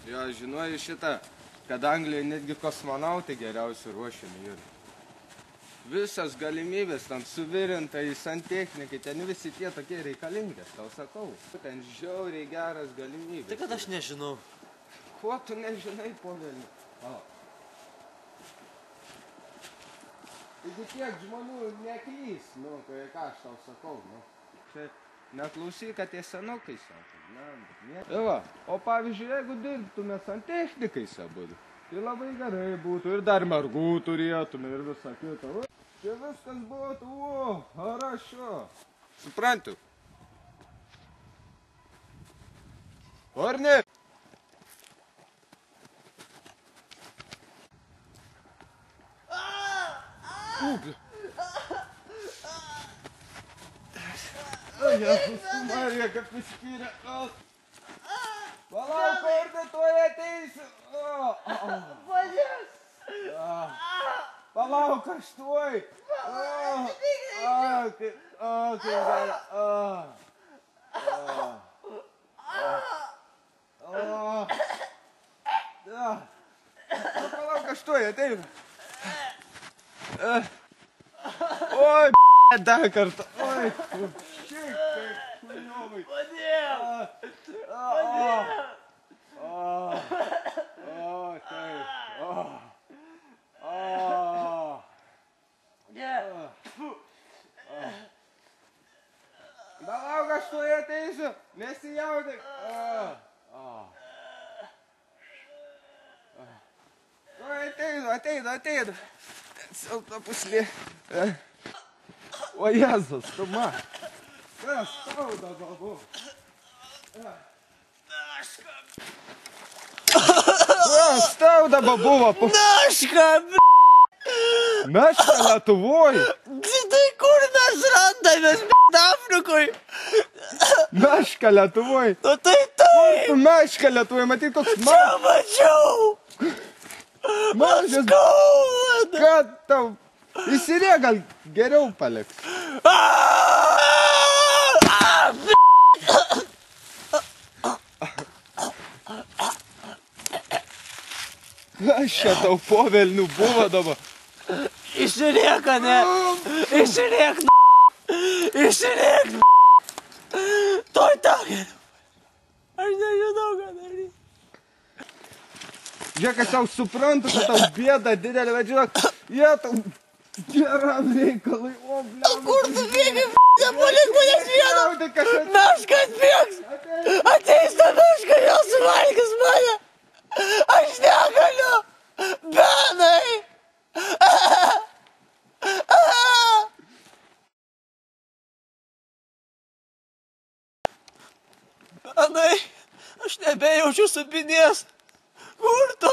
Jo, žinoju šitą, kad Anglijoje netgi kosmonautai geriausiai ruošiami yra. Visas galimybės, ten suvirinta į santechnikai, ten visi tie tokie reikalingi, tau sakau. Ten žiauriai geras galimybės. Tai kad aš nežinau. Ko tu nežinai, povelį? Jeigu tiek žmonių neklys, nu, ką aš tau sakau, nu. Čia neklausyk, kad tie senukai sako. Va, o pavyzdžiui, jeigu dirbtume santechnikais abudu, tai labai gerai būtų ir dar mergų turėtume ir visą kitą. Čia viskas būtų, хорошо. Suprantu? Ar ne? Marija, kaip paskyrė. Palauk, ar tuoj ateisiu. Padės! Palauk, aš tuoj. Palauk, aš tuoj ateinu. Oi, dar kartą. Oi, šiek kaip kuniovai. Padės! Palauk, aš tuoj ateisiu, nesijaudink. Ateinu. Silpna puslė. O Jėzus, tu man. Kas skauda, babu? Kas skauda, babu? Naška, Meška Lietuvoj. tai kur mes randamės, Afrikoj? Meška Lietuvoj. Nu tai taip, Tu meška Lietuvoj, matyk koks čia mačiau. mažas. Skauda. Kad tau įsirė gal geriau paliks. Aš čia tau povelnių buvo dabar. Išrėk, ne? Išrėk, Išrėk, Toj tak. Aš nežinau, ką daryti. Žiūrėk, aš tau suprantu, kad tau bėda didelė, bet žiūrėk, jie tau geram reikalai, o bliam. Kur tu bėgi, nepalik manęs vieno? Meška atbėgs. Ateis ta meška, jos suvalgys mane. Aš negaliu. Benai. Benai, aš nebejaučiu supinės. Kur tu?